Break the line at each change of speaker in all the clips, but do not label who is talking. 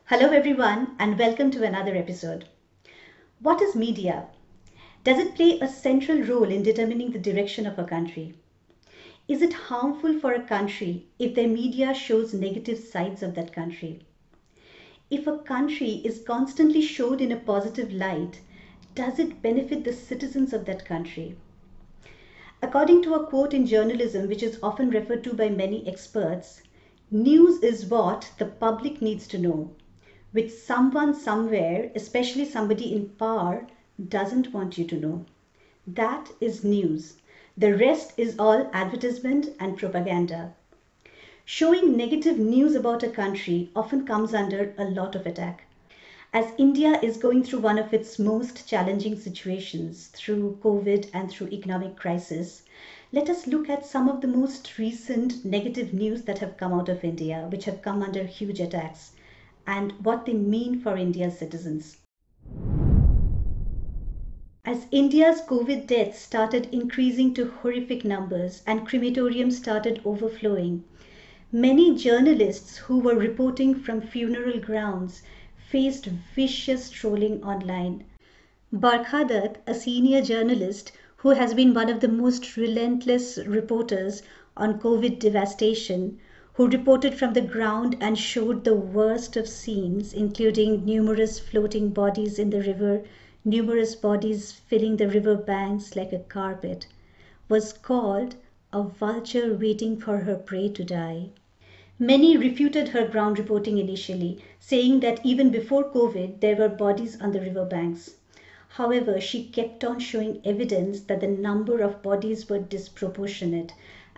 Hello, everyone, and welcome to another episode. What is media? Does it play a central role in determining the direction of a country? Is it harmful for a country if their media shows negative sides of that country? If a country is constantly showed in a positive light, does it benefit the citizens of that country? According to a quote in journalism, which is often referred to by many experts, news is what the public needs to know, which someone somewhere, especially somebody in power, doesn't want you to know. That is news. The rest is all advertisement and propaganda. Showing negative news about a country often comes under a lot of attack. As India is going through one of its most challenging situations through COVID and through economic crisis, let us look at some of the most recent negative news that have come out of India, which have come under huge attacks, and what they mean for India's citizens. As India's COVID deaths started increasing to horrific numbers and crematoriums started overflowing, many journalists who were reporting from funeral grounds faced vicious trolling online. Barkha Dutt, a senior journalist who has been one of the most relentless reporters on COVID devastation, who reported from the ground and showed the worst of scenes, including numerous floating bodies in the river, numerous bodies filling the river banks like a carpet, was called a vulture waiting for her prey to die. Many refuted her ground reporting initially, saying that even before COVID, there were bodies on the river banks. However, she kept on showing evidence that the number of bodies were disproportionate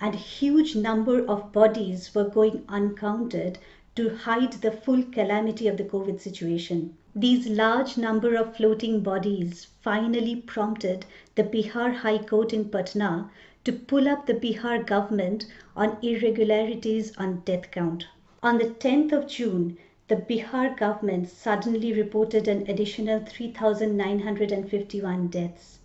and huge number of bodies were going uncounted to hide the full calamity of the COVID situation. These large number of floating bodies finally prompted the Bihar High Court in Patna to pull up the Bihar government on irregularities on death count. On the 10th of June, the Bihar government suddenly reported an additional 3,951 deaths.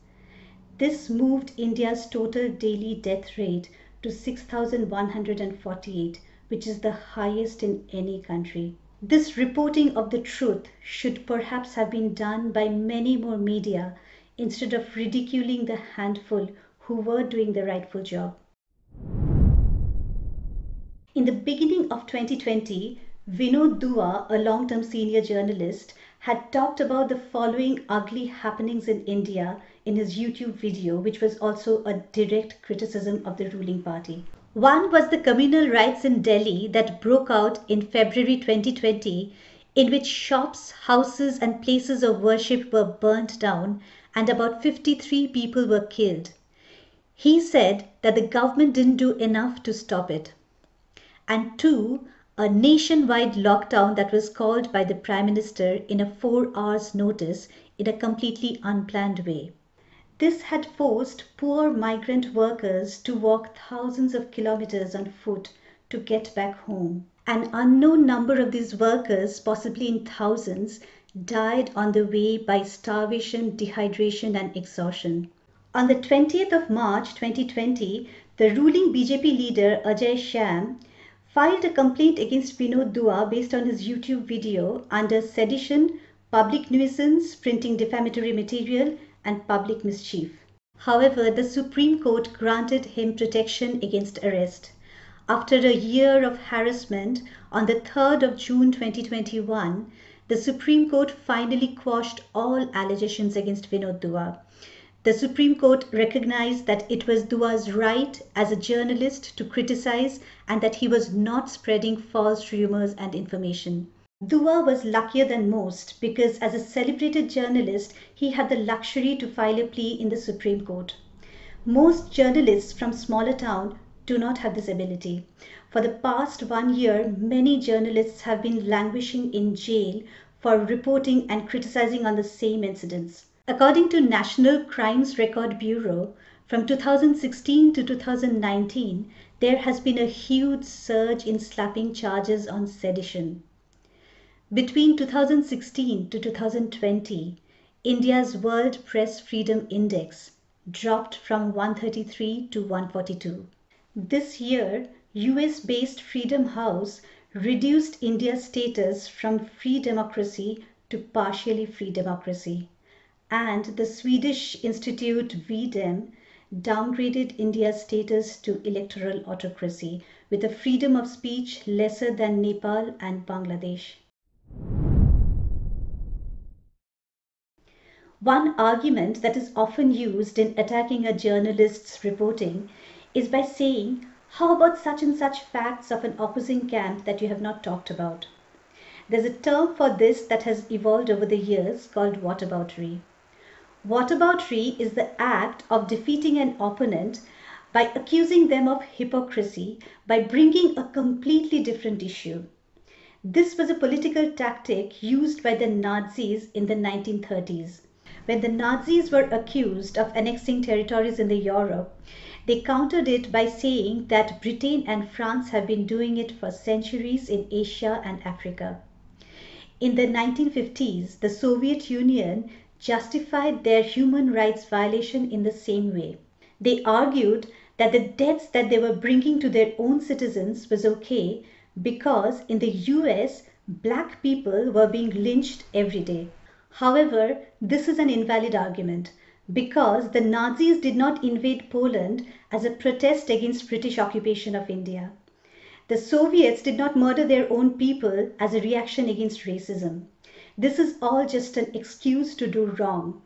This moved India's total daily death rate to 6,148, which is the highest in any country. This reporting of the truth should perhaps have been done by many more media instead of ridiculing the handful who were doing the rightful job. In the beginning of 2020, Vinod, a long-term senior journalist, had talked about the following ugly happenings in India in his YouTube video, which was also a direct criticism of the ruling party. One was the communal riots in Delhi that broke out in February 2020, in which shops, houses, and places of worship were burnt down and about 53 people were killed. He said that the government didn't do enough to stop it. And two, a nationwide lockdown that was called by the Prime Minister in a 4 hours notice in a completely unplanned way. This had forced poor migrant workers to walk thousands of kilometers on foot to get back home. An unknown number of these workers, possibly in thousands, died on the way by starvation, dehydration, and exhaustion. On the 20th of March 2020, the ruling BJP leader Ajay Sham filed a complaint against Vinod based on his YouTube video under sedition, public nuisance, printing defamatory material, and public mischief. However, the Supreme Court granted him protection against arrest. After a year of harassment, on the 3rd of June 2021, the Supreme Court finally quashed all allegations against Vinod. The Supreme Court recognized that it was Dua's right as a journalist to criticize and that he was not spreading false rumors and information. Dua was luckier than most because as a celebrated journalist, he had the luxury to file a plea in the Supreme Court. Most journalists from smaller towns do not have this ability. For the past 1 year, many journalists have been languishing in jail for reporting and criticizing on the same incidents. According to National Crimes Record Bureau, from 2016 to 2019, there has been a huge surge in slapping charges on sedition. Between 2016 to 2020, India's World Press Freedom Index dropped from 133 to 142. This year, US-based Freedom House reduced India's status from free democracy to partially free democracy. And the Swedish institute VDEM downgraded India's status to electoral autocracy with a freedom of speech lesser than Nepal and Bangladesh. One argument that is often used in attacking a journalist's reporting is by saying, "How about such and such facts of an opposing camp that you have not talked about?" There's a term for this that has evolved over the years called whataboutery. Whataboutery is the act of defeating an opponent by accusing them of hypocrisy by bringing a completely different issue. This was a political tactic used by the Nazis in the 1930s. When the Nazis were accused of annexing territories in Europe, they countered it by saying that Britain and France have been doing it for centuries in Asia and Africa. In the 1950s, the Soviet Union justified their human rights violation in the same way. They argued that the deaths that they were bringing to their own citizens was okay because in the US, black people were being lynched every day. However, this is an invalid argument because the Nazis did not invade Poland as a protest against British occupation of India. The Soviets did not murder their own people as a reaction against racism. This is all just an excuse to do wrong.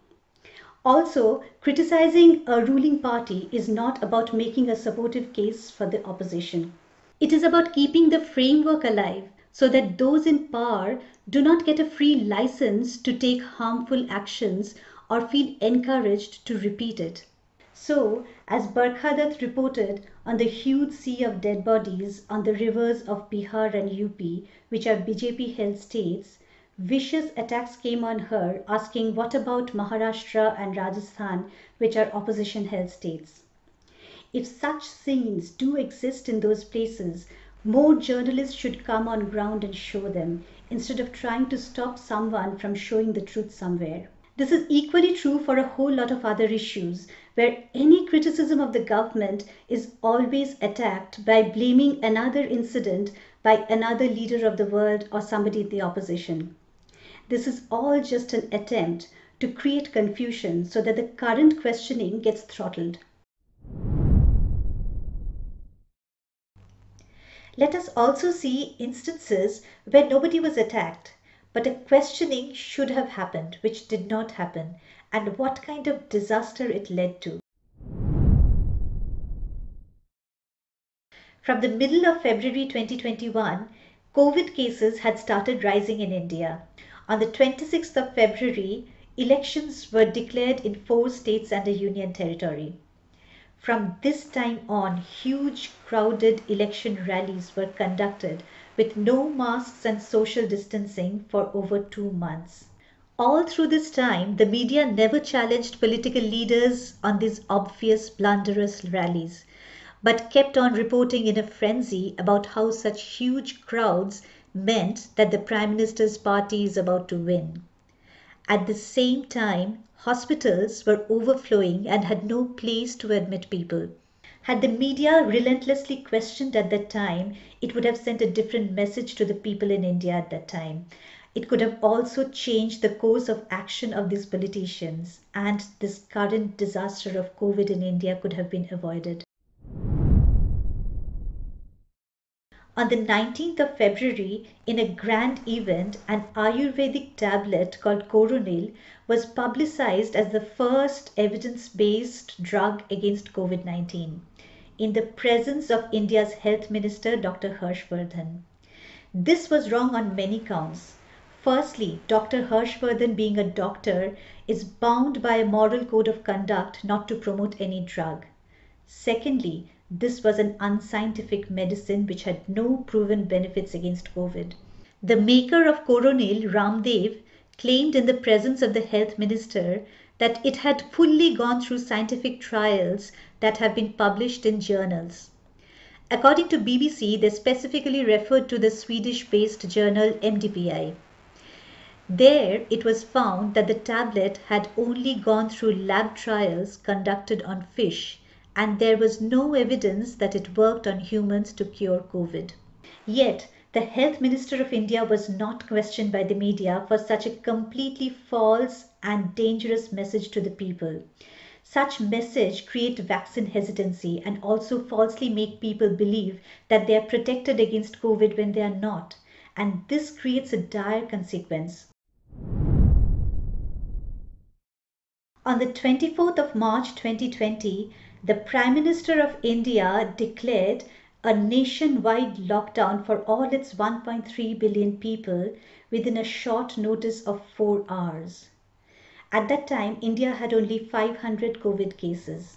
Also, criticizing a ruling party is not about making a supportive case for the opposition. It is about keeping the framework alive so that those in power do not get a free license to take harmful actions or feel encouraged to repeat it. So, as Barkhadat reported on the huge sea of dead bodies on the rivers of Bihar and UP, which are BJP-held states, vicious attacks came on her asking what about Maharashtra and Rajasthan, which are opposition-held states. If such scenes do exist in those places, more journalists should come on ground and show them, instead of trying to stop someone from showing the truth somewhere. This is equally true for a whole lot of other issues, where any criticism of the government is always attacked by blaming another incident by another leader of the world or somebody in the opposition. This is all just an attempt to create confusion so that the current questioning gets throttled. Let us also see instances where nobody was attacked, but a questioning should have happened, which did not happen, and what kind of disaster it led to. From the middle of February 2021, COVID cases had started rising in India. On the 26th of February, elections were declared in 4 states and a union territory. From this time on, huge crowded election rallies were conducted with no masks and social distancing for over 2 months. All through this time, the media never challenged political leaders on these obvious blunderous rallies, but kept on reporting in a frenzy about how such huge crowds meant that the Prime Minister's party is about to win. At the same time, hospitals were overflowing and had no place to admit people. Had the media relentlessly questioned at that time, it would have sent a different message to the people in India at that time. It could have also changed the course of action of these politicians, and this current disaster of COVID in India could have been avoided. On the 19th of February, in a grand event, an Ayurvedic tablet called CORONEL was publicized as the first evidence-based drug against COVID-19 in the presence of India's Health Minister Dr. Harshvardhan. This was wrong on many counts. Firstly, Dr. Harshvardhan, being a doctor, is bound by a moral code of conduct not to promote any drug. Secondly, this was an unscientific medicine which had no proven benefits against COVID. The maker of Coronel, Ramdev, claimed in the presence of the health minister that it had fully gone through scientific trials that have been published in journals. According to BBC, they specifically referred to the Swedish-based journal MDPI. There, it was found that the tablet had only gone through lab trials conducted on fish, and there was no evidence that it worked on humans to cure COVID. Yet, The Health Minister of India was not questioned by the media for such a completely false and dangerous message to the people. Such message create vaccine hesitancy and also falsely make people believe that they are protected against COVID when they are not. And this creates a dire consequence. On the 24th of March 2020, the Prime Minister of India declared a nationwide lockdown for all its 1.3 billion people within a short notice of 4 hours. At that time, India had only 500 COVID cases.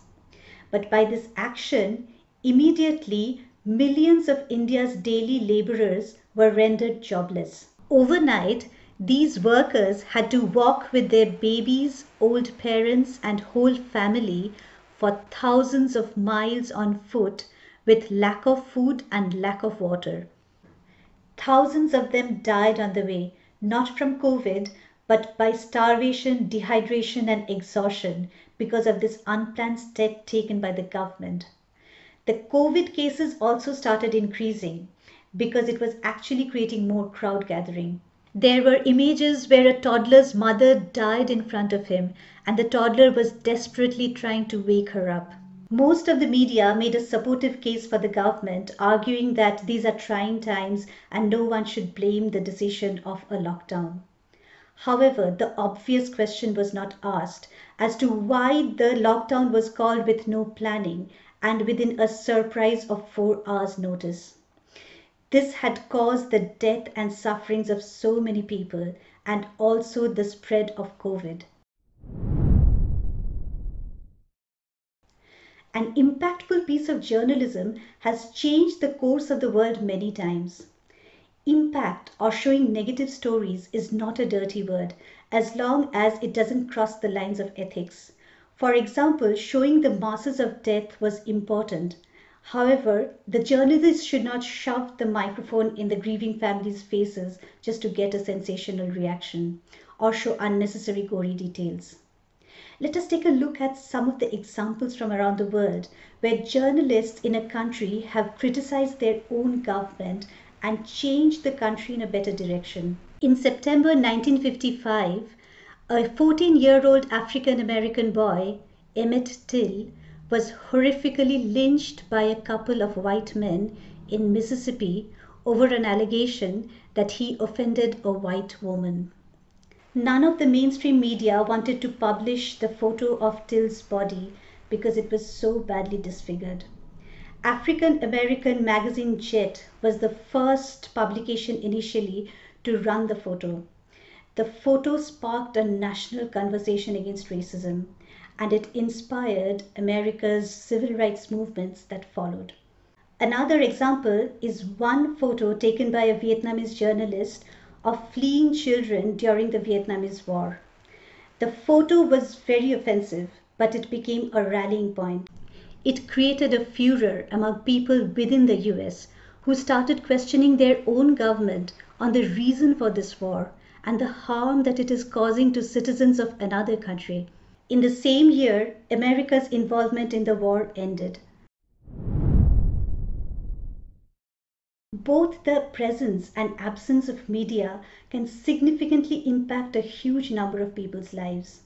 But by this action, immediately millions of India's daily laborers were rendered jobless. Overnight, these workers had to walk with their babies, old parents, and whole family for thousands of miles on foot with lack of food and lack of water. Thousands of them died on the way, not from COVID, but by starvation, dehydration, and exhaustion because of this unplanned step taken by the government. The COVID cases also started increasing because it was actually creating more crowd gathering. There were images where a toddler's mother died in front of him and the toddler was desperately trying to wake her up. Most of the media made a supportive case for the government, arguing that these are trying times and no one should blame the decision of a lockdown. However, the obvious question was not asked as to why the lockdown was called with no planning and within a surprise of 4 hours' notice. This had caused the death and sufferings of so many people and also the spread of COVID. An impactful piece of journalism has changed the course of the world many times. Impact or showing negative stories is not a dirty word as long as it doesn't cross the lines of ethics. For example, showing the masses of death was important. However, the journalists should not shove the microphone in the grieving families' faces just to get a sensational reaction or show unnecessary gory details. Let us take a look at some of the examples from around the world where journalists in a country have criticized their own government and changed the country in a better direction. In September 1955, a 14-year-old African American boy, Emmett Till, was horrifically lynched by a couple of white men in Mississippi over an allegation that he offended a white woman. None of the mainstream media wanted to publish the photo of Till's body because it was so badly disfigured. African American magazine Jet was the first publication initially to run the photo. The photo sparked a national conversation against racism, and it inspired America's civil rights movements that followed. Another example is one photo taken by a Vietnamese journalist of fleeing children during the Vietnamese War. The photo was very offensive, but it became a rallying point. It created a furor among people within the US who started questioning their own government on the reason for this war and the harm that it is causing to citizens of another country. In the same year, America's involvement in the war ended. Both the presence and absence of media can significantly impact a huge number of people's lives.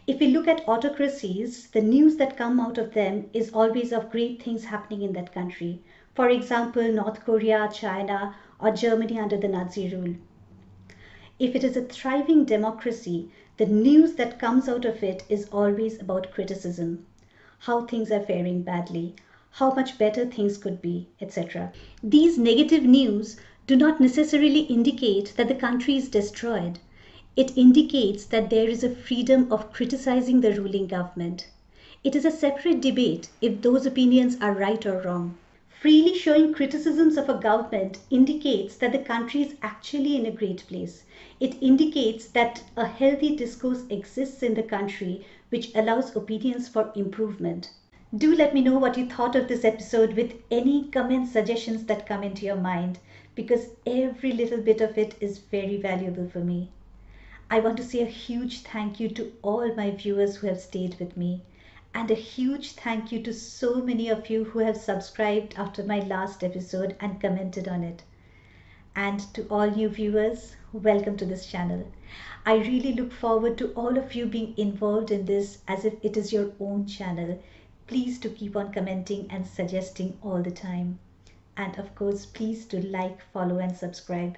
If we look at autocracies, the news that come out of them is always of great things happening in that country. For example, North Korea, China, or Germany under the Nazi rule. If it is a thriving democracy, the news that comes out of it is always about criticism, how things are faring badly, how much better things could be, etc. These negative news do not necessarily indicate that the country is destroyed. It indicates that there is a freedom of criticizing the ruling government. It is a separate debate if those opinions are right or wrong. Freely showing criticisms of a government indicates that the country is actually in a great place. It indicates that a healthy discourse exists in the country which allows opinions for improvement. Do let me know what you thought of this episode with any comment suggestions that come into your mind, because every little bit of it is very valuable for me. I want to say a huge thank you to all my viewers who have stayed with me, and a huge thank you to so many of you who have subscribed after my last episode and commented on it. And to all new viewers, welcome to this channel. I really look forward to all of you being involved in this as if it is your own channel. Please do keep on commenting and suggesting all the time. And of course, please do like, follow and subscribe.